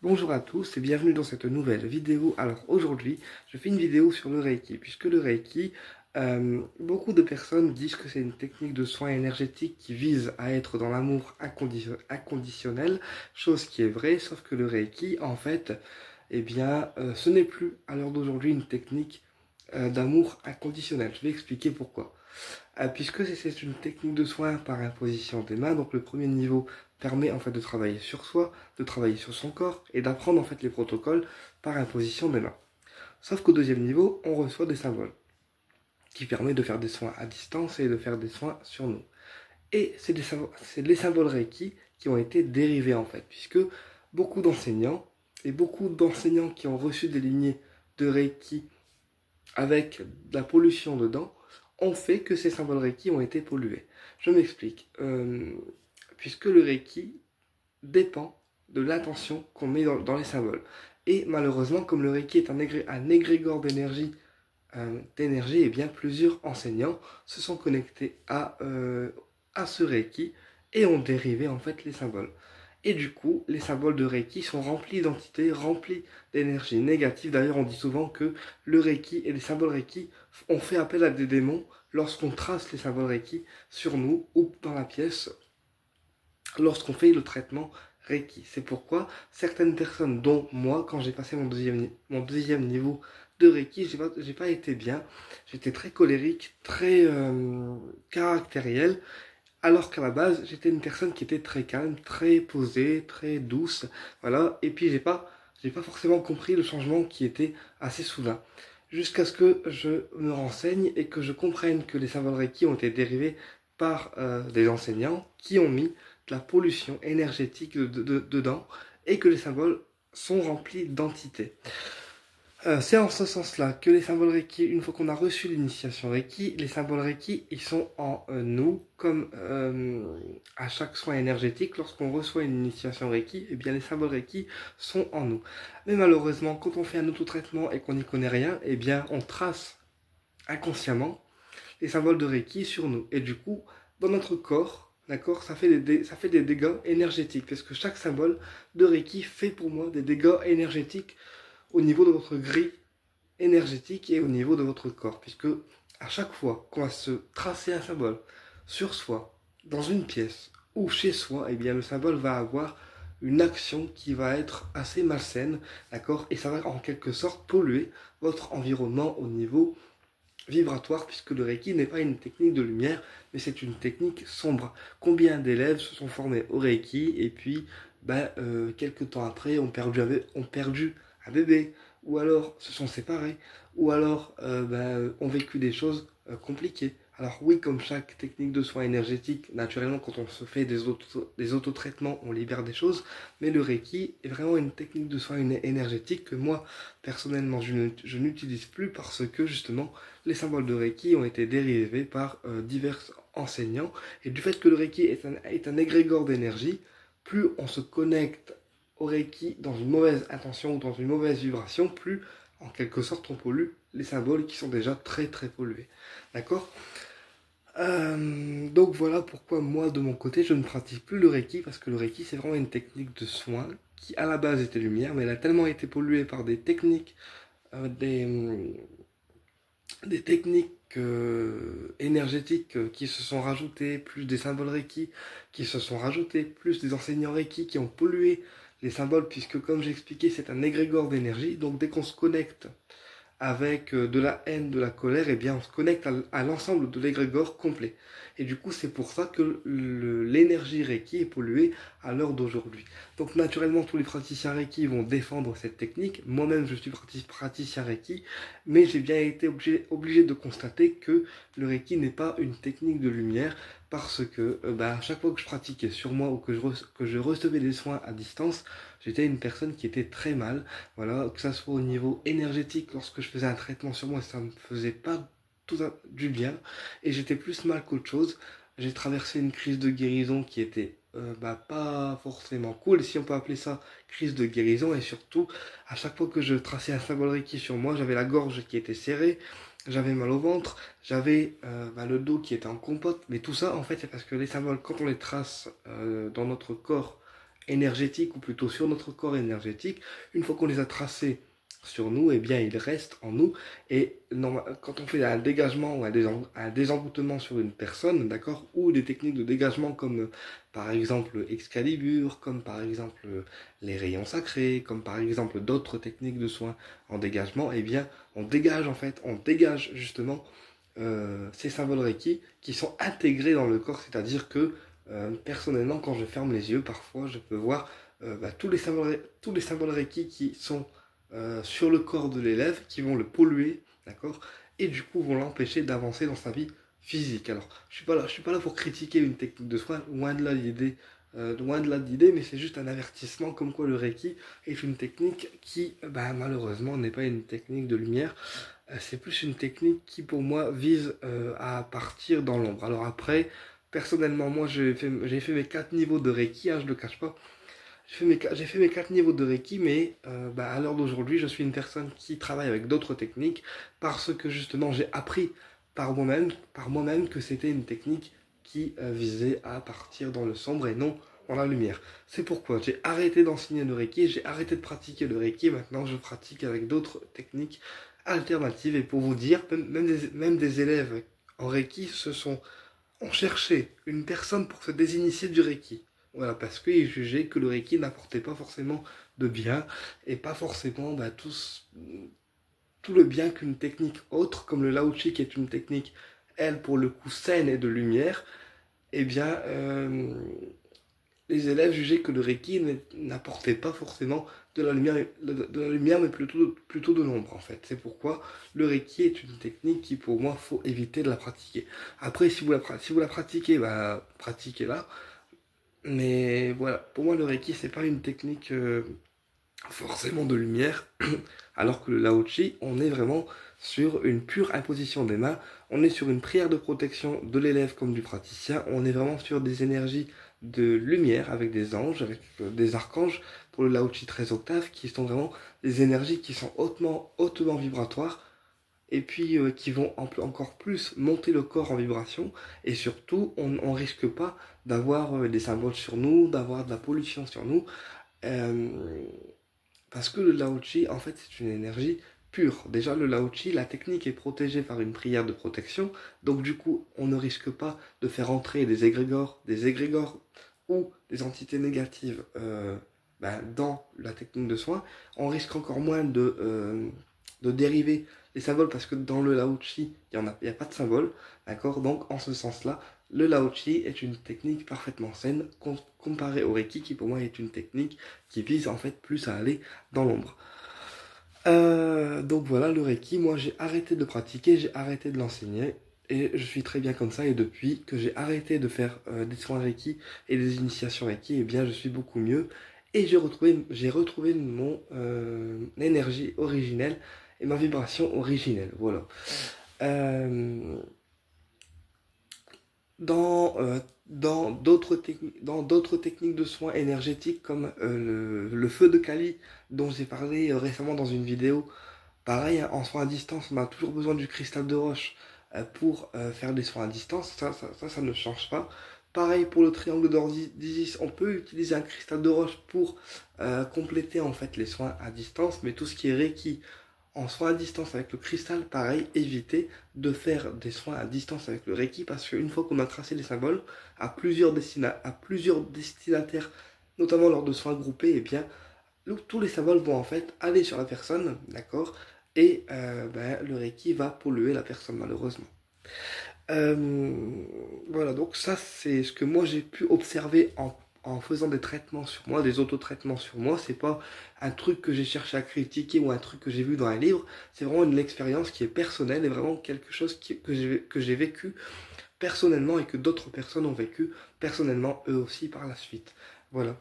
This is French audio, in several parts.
Bonjour à tous et bienvenue dans cette nouvelle vidéo. Alors aujourd'hui, je fais une vidéo sur le Reiki, puisque le Reiki, beaucoup de personnes disent que c'est une technique de soin énergétique qui vise à être dans l'amour inconditionnel, chose qui est vraie, sauf que le Reiki, en fait, ce n'est plus à l'heure d'aujourd'hui une technique d'amour inconditionnel. Je vais expliquer pourquoi. Puisque c'est une technique de soin par imposition des mains, donc le premier niveau permet en fait de travailler sur soi, de travailler sur son corps et d'apprendre en fait les protocoles par imposition des mains. Sauf qu'au deuxième niveau, on reçoit des symboles qui permettent de faire des soins à distance et de faire des soins sur nous. Et c'est les symboles Reiki qui ont été dérivés en fait, puisque beaucoup d'enseignants qui ont reçu des lignées de Reiki avec de la pollution dedans ont fait que ces symboles Reiki ont été pollués. Je m'explique. Puisque le Reiki dépend de l'intention qu'on met dans les symboles. Et malheureusement, comme le Reiki est un égrégore d'énergie, eh bien plusieurs enseignants se sont connectés à ce Reiki et ont dérivé en fait les symboles. Et du coup, les symboles de Reiki sont remplis d'entités, remplis d'énergie négative. D'ailleurs, on dit souvent que le Reiki et les symboles Reiki ont fait appel à des démons lorsqu'on trace les symboles Reiki sur nous ou dans la pièce lorsqu'on fait le traitement Reiki. C'est pourquoi certaines personnes, dont moi, quand j'ai passé mon deuxième niveau de Reiki, j'ai pas été bien. J'étais très colérique, très caractériel, alors qu'à la base, j'étais une personne qui était très calme, très posée, très douce, voilà. Et puis j'ai pas forcément compris le changement qui était assez soudain. Jusqu'à ce que je me renseigne et que je comprenne que les symboles Reiki ont été dérivés par des enseignants qui ont mis de la pollution énergétique dedans et que les symboles sont remplis d'entités. C'est en ce sens-là que les symboles Reiki, une fois qu'on a reçu l'initiation Reiki, les symboles Reiki, ils sont en nous, comme à chaque soin énergétique, lorsqu'on reçoit une initiation Reiki, eh bien les symboles Reiki sont en nous. Mais malheureusement, quand on fait un autotraitement et qu'on n'y connaît rien, eh bien on trace inconsciemment les symboles de Reiki sur nous. Et du coup, dans notre corps, d'accord, ça fait des dégâts énergétiques, parce que chaque symbole de Reiki fait pour moi des dégâts énergétiques au niveau de votre grille énergétique et au niveau de votre corps, puisque à chaque fois qu'on va se tracer un symbole sur soi, dans une pièce ou chez soi, eh bien le symbole va avoir une action qui va être assez malsaine, d'accord, et ça va en quelque sorte polluer votre environnement au niveau vibratoire, puisque le Reiki n'est pas une technique de lumière, mais c'est une technique sombre. Combien d'élèves se sont formés au Reiki et puis, quelques temps après, ont perdu un bébé, ou alors se sont séparés, ou alors ont vécu des choses compliquées. Alors oui, comme chaque technique de soin énergétique, naturellement quand on se fait des autotraitements, on libère des choses, mais le Reiki est vraiment une technique de soin énergétique que moi, personnellement, je n'utilise plus parce que justement, les symboles de Reiki ont été dérivés par divers enseignants, et du fait que le Reiki est un égrégore d'énergie, plus on se connecte au Reiki dans une mauvaise intention ou dans une mauvaise vibration, plus en quelque sorte on pollue les symboles qui sont déjà très très pollués. D'accord. Donc voilà pourquoi moi de mon côté je ne pratique plus le Reiki, parce que le Reiki c'est vraiment une technique de soin qui à la base était lumière, mais elle a tellement été polluée par des techniques, des techniques énergétiques qui se sont rajoutées, plus des symboles Reiki qui se sont rajoutés, plus des enseignants Reiki qui ont pollué les symboles, puisque comme j'ai expliqué, c'est un égrégore d'énergie, donc dès qu'on se connecte avec de la haine, de la colère, eh bien on se connecte à l'ensemble de l'égrégore complet. Et du coup, c'est pour ça que l'énergie Reiki est polluée à l'heure d'aujourd'hui. Donc naturellement, tous les praticiens Reiki vont défendre cette technique. Moi-même, je suis praticien Reiki, mais j'ai bien été obligé de constater que le Reiki n'est pas une technique de lumière, parce que à chaque fois que je pratiquais sur moi ou que je recevais des soins à distance, j'étais une personne qui était très mal. Voilà, que ça soit au niveau énergétique, lorsque je faisais un traitement sur moi, ça me faisait pas du bien, et j'étais plus mal qu'autre chose. J'ai traversé une crise de guérison qui était pas forcément cool, si on peut appeler ça crise de guérison, et surtout, à chaque fois que je traçais un symbole Reiki sur moi, j'avais la gorge qui était serrée, j'avais mal au ventre, j'avais le dos qui était en compote, mais tout ça, en fait, c'est parce que les symboles, quand on les trace dans notre corps, énergétiques, ou plutôt sur notre corps énergétique, une fois qu'on les a tracés sur nous, eh bien ils restent en nous. Et quand on fait un dégagement ou un désenvoûtement sur une personne, d'accord, ou des techniques de dégagement comme par exemple Excalibur, comme par exemple les rayons sacrés, comme par exemple d'autres techniques de soins en dégagement, eh bien on dégage en fait, on dégage justement ces symboles Reiki qui sont intégrés dans le corps, c'est-à-dire que personnellement, quand je ferme les yeux, parfois je peux voir tous les symboles Reiki qui sont sur le corps de l'élève, qui vont le polluer, d'accord, et du coup vont l'empêcher d'avancer dans sa vie physique. Alors, je suis pas là pour critiquer une technique de soin, loin de là l'idée, mais c'est juste un avertissement comme quoi le Reiki est une technique qui, malheureusement, n'est pas une technique de lumière. C'est plus une technique qui, pour moi, vise à partir dans l'ombre. Alors après, personnellement, moi, j'ai fait mes 4 niveaux de Reiki, hein, je le cache pas. J'ai fait mes 4 niveaux de Reiki, mais à l'heure d'aujourd'hui, je suis une personne qui travaille avec d'autres techniques parce que justement, j'ai appris par moi-même que c'était une technique qui visait à partir dans le sombre et non dans la lumière. C'est pourquoi j'ai arrêté d'enseigner le Reiki, j'ai arrêté de pratiquer le Reiki, maintenant je pratique avec d'autres techniques alternatives. Et pour vous dire, même des élèves en Reiki ont cherché une personne pour se désinitier du Reiki. Voilà, parce qu'ils jugeaient que le Reiki n'apportait pas forcément de bien et pas forcément tout le bien qu'une technique autre, comme le Lao Chi, qui est une technique, elle, pour le coup, saine et de lumière. Eh bien, les élèves jugeaient que le Reiki n'apportait pas forcément de la lumière, mais plutôt de l'ombre, en fait. C'est pourquoi le Reiki est une technique qui, pour moi, faut éviter de la pratiquer. Après, si vous la pratiquez, pratiquez-la. Mais voilà, pour moi, le Reiki, c'est pas une technique forcément de lumière, alors que le Lao Chi, on est vraiment sur une pure imposition des mains, on est sur une prière de protection de l'élève comme du praticien, on est vraiment sur des énergies de lumière avec des anges, avec des archanges, pour le Lao Chi 13 octaves, qui sont vraiment des énergies qui sont hautement vibratoires, et puis qui vont encore plus monter le corps en vibration, et surtout, on ne risque pas d'avoir des symboles sur nous, d'avoir de la pollution sur nous, euh, parce que le Lao Chi, en fait, c'est une énergie pure. Déjà, le Lao Chi, la technique est protégée par une prière de protection. Donc, du coup, on ne risque pas de faire entrer des égrégores ou des entités négatives dans la technique de soin. On risque encore moins de dériver les symboles parce que dans le Lao Chi, il n'y a pas de symbole. D'accord. Donc, en ce sens-là, le Lao Chi est une technique parfaitement saine comparée au Reiki qui, pour moi, est une technique qui vise en fait plus à aller dans l'ombre. Donc voilà, le Reiki, moi j'ai arrêté de le pratiquer, j'ai arrêté de l'enseigner et je suis très bien comme ça. Et depuis que j'ai arrêté de faire des soins Reiki et des initiations Reiki, eh bien je suis beaucoup mieux et j'ai retrouvé mon énergie originelle et ma vibration originelle. Voilà. Euh, dans d'autres techniques de soins énergétiques comme le feu de Kali dont j'ai parlé récemment dans une vidéo. Pareil, hein, en soins à distance, on a toujours besoin du cristal de roche pour faire des soins à distance. Ça ne change pas. Pareil pour le triangle d'or d'Isis, on peut utiliser un cristal de roche pour compléter en fait les soins à distance, mais tout ce qui est Reiki en soins à distance avec le cristal, pareil, éviter de faire des soins à distance avec le Reiki parce qu'une fois qu'on a tracé les symboles à plusieurs destinataires, notamment lors de soins groupés, eh bien tous les symboles vont en fait aller sur la personne, d'accord, et le Reiki va polluer la personne malheureusement. Voilà, donc ça c'est ce que moi j'ai pu observer en faisant des traitements sur moi, des autotraitements sur moi. C'est pas un truc que j'ai cherché à critiquer ou un truc que j'ai vu dans un livre. C'est vraiment une expérience qui est personnelle et vraiment quelque chose que j'ai vécu personnellement et que d'autres personnes ont vécu personnellement eux aussi par la suite. Voilà.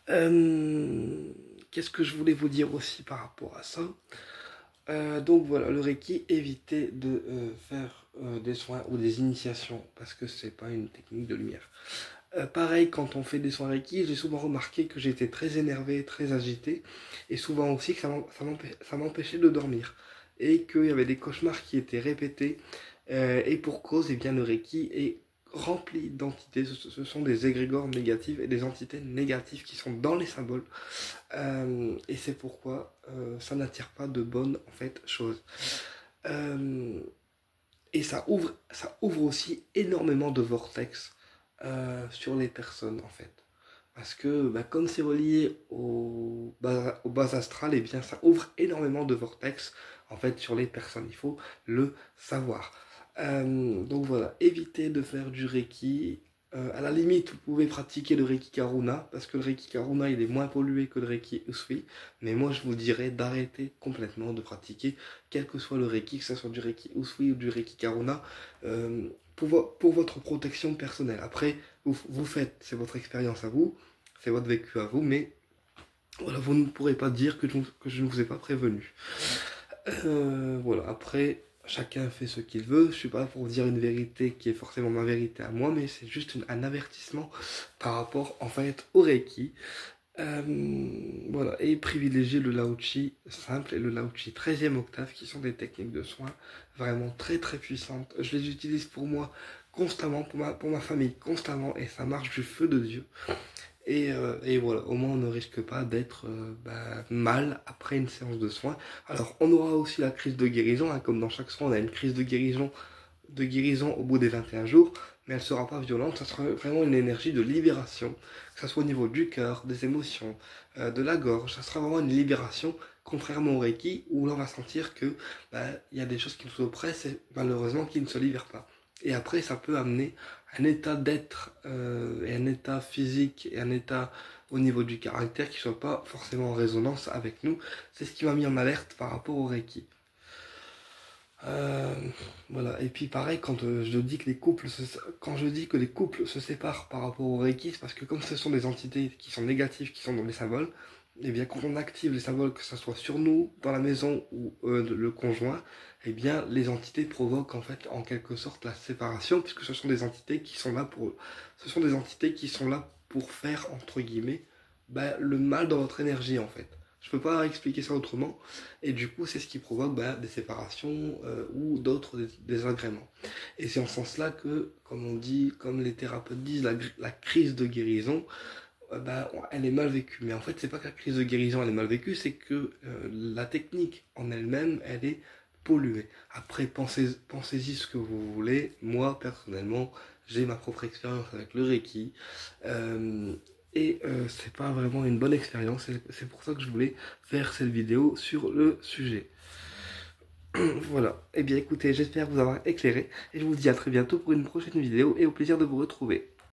Qu'est-ce que je voulais vous dire aussi par rapport à ça? Donc voilà, le Reiki, évitez de faire des soins ou des initiations parce que c'est pas une technique de lumière. Pareil, quand on fait des soins Reiki, j'ai souvent remarqué que j'étais très énervé, très agité, et souvent aussi que ça m'empêchait de dormir, et qu'il y avait des cauchemars qui étaient répétés, et pour cause, eh bien, le Reiki est rempli d'entités, ce sont des égrégores négatifs et des entités négatives qui sont dans les symboles. Et c'est pourquoi ça n'attire pas de bonnes en fait, choses. Et ça ouvre aussi énormément de vortex sur les personnes en fait. Parce que comme c'est relié au bas astral, et bien ça ouvre énormément de vortex en fait sur les personnes. Il faut le savoir. Donc voilà, évitez de faire du Reiki. À la limite, vous pouvez pratiquer le Reiki Karuna, parce que le Reiki Karuna, il est moins pollué que le Reiki Usui. Mais moi, je vous dirais d'arrêter complètement de pratiquer, quel que soit le Reiki, que ce soit du Reiki Usui ou du Reiki Karuna, pour votre protection personnelle. Après, vous faites, c'est votre expérience à vous, c'est votre vécu à vous, mais voilà, vous ne pourrez pas dire que je ne vous ai pas prévenu. Voilà, après, chacun fait ce qu'il veut. Je suis pas là pour vous dire une vérité qui est forcément ma vérité à moi, mais c'est juste un avertissement par rapport en fait au Reiki. Voilà, et privilégier le Lao-Chi simple et le Lao-Chi 13e octave, qui sont des techniques de soins vraiment très très puissantes. Je les utilise pour moi constamment, pour ma famille constamment, et ça marche du feu de Dieu. Et voilà, au moins on ne risque pas d'être mal après une séance de soins. Alors on aura aussi la crise de guérison, hein, comme dans chaque soin on a une crise de guérison au bout des 21 jours, mais elle ne sera pas violente, ça sera vraiment une énergie de libération, que ce soit au niveau du cœur, des émotions, de la gorge, ça sera vraiment une libération, contrairement au Reiki, où l'on va sentir que il y a des choses qui nous oppressent et malheureusement qui ne se libèrent pas. Et après, ça peut amener un état d'être et un état physique et un état au niveau du caractère qui ne soit pas forcément en résonance avec nous. C'est ce qui m'a mis en alerte par rapport au Reiki. Voilà. Et puis pareil, quand je dis que les couples se séparent par rapport au Reiki, c'est parce que comme ce sont des entités qui sont négatives, qui sont dans les symboles, et bien quand on active les symboles, que ce soit sur nous, dans la maison ou le conjoint, et bien les entités provoquent en fait en quelque sorte la séparation, puisque ce sont des entités qui sont là pour faire entre guillemets le mal dans votre énergie en fait. Je peux pas expliquer ça autrement. Et du coup, c'est ce qui provoque des séparations ou d'autres désagréments. Et c'est en ce sens-là que, comme on dit, comme les thérapeutes disent, la crise de guérison, elle est mal vécue. Mais en fait, c'est pas que la crise de guérison elle est mal vécue, c'est que la technique en elle-même, elle est polluée. Après, pensez-y ce que vous voulez. Moi, personnellement, j'ai ma propre expérience avec le Reiki. C'est pas vraiment une bonne expérience, c'est pour ça que je voulais faire cette vidéo sur le sujet. Voilà, et bien écoutez, j'espère vous avoir éclairé, et je vous dis à très bientôt pour une prochaine vidéo, et au plaisir de vous retrouver.